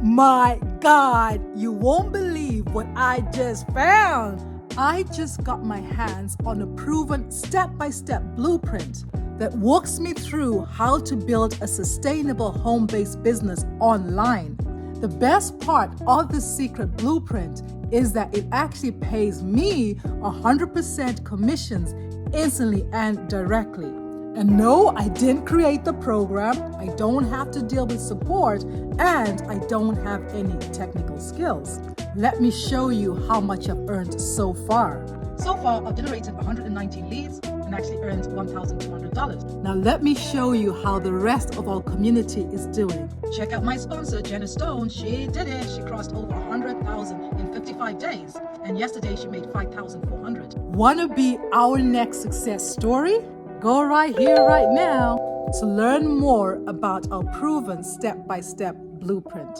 my God, you won't believe what I just found. I just got my hands on a proven step-by-step blueprint that walks me through how to build a sustainable home-based business online. The best part of the secret blueprint is that it actually pays me 100% commissions instantly and directly. And no, I didn't create the program, I don't have to deal with support, and I don't have any technical skills. Let me show you how much I've earned so far. So far, I've generated 119 leads and actually earned $1,200. Now let me show you how the rest of our community is doing. Check out my sponsor, Jenna Stone. She did it. She crossed over 100,000 in 55 days. And yesterday she made 5,400. Wanna be our next success story? Go right here, right now to learn more about our proven step-by-step blueprint.